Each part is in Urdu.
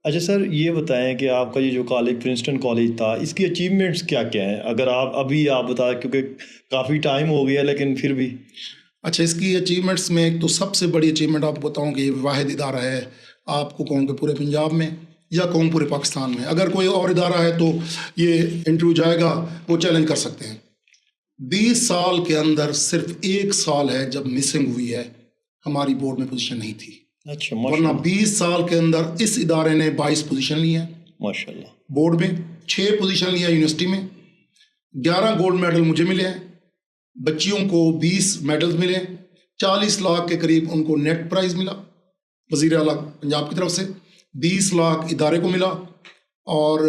اچھا سر، یہ بتائیں کہ آپ کا یہ جو کالج پرنسٹن کالج تھا، اس کی اچیومنٹس کیا کیا ہیں؟ اگر آپ بتائیں، کیونکہ کافی ٹائم ہو گیا لیکن پھر بھی۔ اچھا، اس کی اچیومنٹس میں ایک تو سب سے بڑی اچیومنٹ آپ کو بتاؤں کہ یہ واحد ادارہ ہے، آپ کو کہوں کہ پورے پنجاب میں یا کہوں پورے پاکستان میں، اگر کوئی اور ادارہ ہے تو یہ انٹرویو جائے گا، وہ چیلنج کر سکتے ہیں۔ 20 سال کے اندر صرف 1 سال ہے جب مسنگ ہوئی ہے، ہماری بورڈ میں پوزیشن نہیں تھی، اچھا ورنہ ماشاء اللہ 20 سال کے اندر اس ادارے نے 22 پوزیشن لی ہیں ماشاء اللہ۔ بورڈ میں، 6 پوزیشن لیا یونیورسٹی میں، 11 گولڈ میڈل مجھے ملے ہیں، بچیوں کو 20 میڈلز ملے، 40 لاکھ کے قریب ان کو نیٹ پرائز ملا وزیر اعلیٰ پنجاب کی طرف سے، 20 لاکھ ادارے کو ملا، اور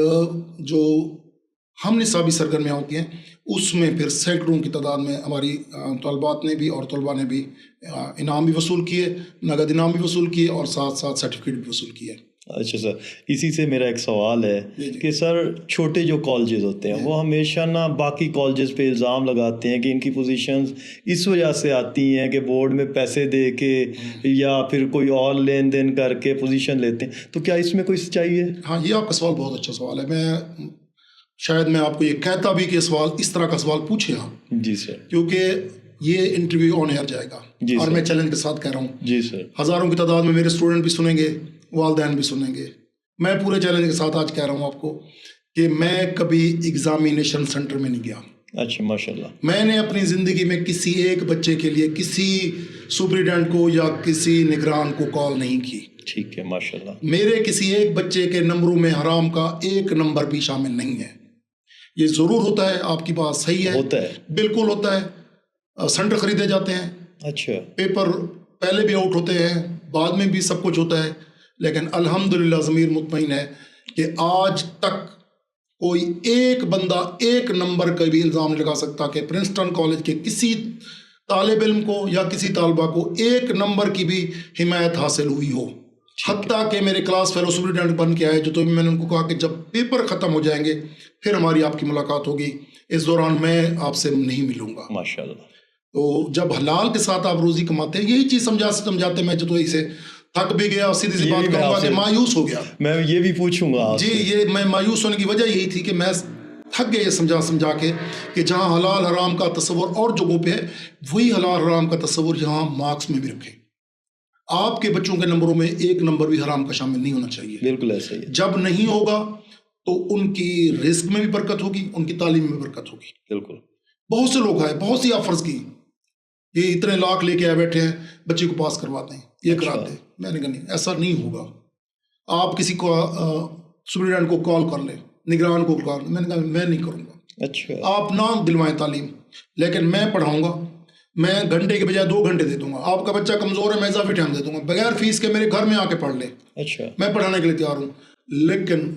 جو ہم نصابی سرگرمیاں ہوتی ہیں اس میں پھر سینکڑوں کی تعداد میں ہماری طالبات نے بھی اور طلباء نے بھی انعام بھی وصول کیے، نقد انعام بھی وصول کیے، اور ساتھ ساتھ سرٹیفکیٹ بھی وصول کیے۔ اچھا سر، اسی سے میرا ایک سوال ہے کہ سر چھوٹے جو کالجز ہوتے ہیں وہ ہمیشہ نا باقی کالجز پہ الزام لگاتے ہیں کہ ان کی پوزیشنز اس وجہ سے آتی ہیں کہ بورڈ میں پیسے دے کے یا پھر کوئی اور لین دین کر کے پوزیشن لیتے ہیں، تو کیا اس میں کوئی سچائی ہے؟ ہاں، یہ آپ کا سوال بہت اچھا سوال ہے۔ شاید میں آپ کو یہ کہتا بھی کہ سوال اس طرح کا سوال پوچھے آپ، جی سر، کیونکہ یہ انٹرویو آن ایئر جائے گا اور میں چیلنج کے ساتھ کہہ رہا ہوں، جی سر، ہزاروں کی تعداد میں میرے اسٹوڈنٹ بھی سنیں گے، والدین بھی سنیں گے۔ میں پورے چیلنج کے ساتھ آج کہہ رہا ہوں آپ کو کہ میں کبھی ایگزامینیشن سینٹر میں نہیں گیا۔ اچھا ماشاء اللہ۔ میں نے اپنی زندگی میں کسی ایک بچے کے لیے کسی سپریڈنٹ کو یا کسی نگران کو کال نہیں کی۔ ٹھیک ہے ماشاء اللہ۔ میرے کسی ایک بچے کے نمبروں میں حرام کا ایک نمبر بھی شامل نہیں ہے۔ یہ ضرور ہوتا ہے، آپ کی بات صحیح ہے، ہوتا ہے، بالکل ہوتا ہے۔ سینٹر خریدے جاتے ہیں، اچھا، پیپر پہلے بھی آؤٹ ہوتے ہیں، بعد میں بھی سب کچھ ہوتا ہے، لیکن الحمدللہ ضمیر مطمئن ہے کہ آج تک کوئی ایک بندہ ایک نمبر کا بھی الزام نہیں لگا سکتا کہ پرنسٹن کالج کے کسی طالب علم کو یا کسی طالبہ کو ایک نمبر کی بھی حمایت حاصل ہوئی ہو۔ حتیٰ کہ میرے کلاس فیلو سپرنٹینڈنٹ بن کے آئے جو تو میں نے ان کو کہا کہ جب پیپر ختم ہو جائیں گے پھر ہماری آپ کی ملاقات ہوگی، اس دوران میں آپ سے نہیں ملوں گا۔ ماشاء اللہ۔ تو جب حلال کے ساتھ آپ روزی کماتے ہیں، یہی چیز سمجھاتے میں جو تو اسے تھک بھی گیا، سیدھی سی بات کہوں گا کہ مایوس ہو گیا۔ میں یہ بھی پوچھوں گا جی، یہ میں مایوس ہونے کی وجہ یہی تھی کہ میں تھک گیا یہ سمجھا کے کہ جہاں حلال حرام کا تصور اور جگہوں پہ ہے، وہی حلال حرام کا تصور یہاں مارکس میں بھی رکھیں۔ آپ کے بچوں کے نمبروں میں ایک نمبر بھی حرام کا شامل نہیں ہونا چاہیے۔ بالکل ایسا ہی ہے۔ جب نہیں ہوگا تو ان کی رزق میں بھی برکت ہوگی، ان کی تعلیم میں برکت ہوگی۔ بالکل۔ بہت سے لوگ آئے، بہت سی آفرز کی، یہ اتنے لاکھ لے کے آئے بیٹھے ہیں، بچے کو پاس کرواتے ہیں، یہ کراتے ہیں۔ میں نے کہا نہیں، ایسا نہیں ہوگا۔ آپ کسی کو سپرنٹینڈنٹ کو کال کر لیں، نگران کو کال، میں نے کہا میں نہیں کروں گا۔ اچھا، آپ نہ دلوائیں تعلیم، لیکن میں پڑھاؤں گا، میں گھنٹے کے بجائے 2 گھنٹے دے دوں گا۔ آپ کا بچہ کمزور ہے، میں اضافی ٹائم دے دوں گا، بغیر فیس کے میرے گھر میں آ کے پڑھ لے، اچھا، میں پڑھانے کے لیے تیار ہوں۔ لیکن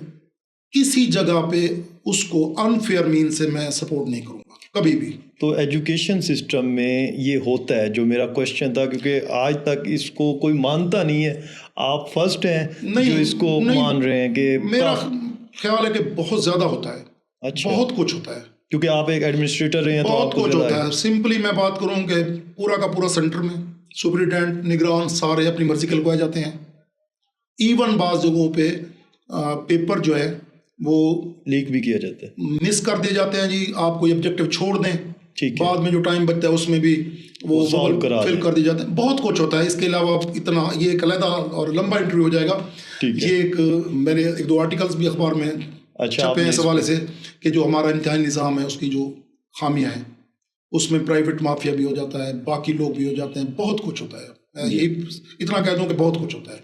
کسی جگہ پہ اس کو انفیئر مین سے میں سپورٹ نہیں کروں گا کبھی بھی۔ تو ایجوکیشن سسٹم میں یہ ہوتا ہے، جو میرا کوشچن تھا، کیونکہ آج تک اس کو کوئی مانتا نہیں ہے، آپ فرسٹ ہیں جو اس کو مان رہے ہیں کہ میرا خیال ہے کہ بہت زیادہ ہوتا ہے۔ اچھا، بہت کچھ ہوتا ہے، کیونکہ آپ ایک ایڈمنسٹریٹر رہے ہیں تو بہت آپ کو کچھ ہوتا ہے۔ سمپلی میں بات کروں کہ پورا کا پورا سینٹر میں سپرنٹینڈنٹ، نگران سارے اپنی مرضی کے لگوائے جاتے ہیں۔ ایون بعض جگہوں پہ پیپر جو ہے وہ لیک بھی کیا جاتا ہے، مس کر دیے جاتے ہیں۔ جی آپ کوئی آبجیکٹو چھوڑ دیں، بعد میں جو ٹائم بچتا ہے اس میں بھی وہ فل کر دیے جاتے ہیں۔ بہت کچھ ہوتا ہے۔ اس کے علاوہ اتنا یہ ایک علیحدہ اور لمبا انٹرویو ہو جائے گا۔ یہ ایک میرے 1-2 آرٹیکلز بھی اخبار میں چھپے ہیں اس حوالے سے کہ جو ہمارا امتحانی نظام ہے اس کی جو خامیاں ہیں، اس میں پرائیویٹ مافیا بھی ہو جاتا ہے، باقی لوگ بھی ہو جاتے ہیں، بہت کچھ ہوتا ہے۔ میں یہی اتنا کہہ دوں کہ بہت کچھ ہوتا ہے۔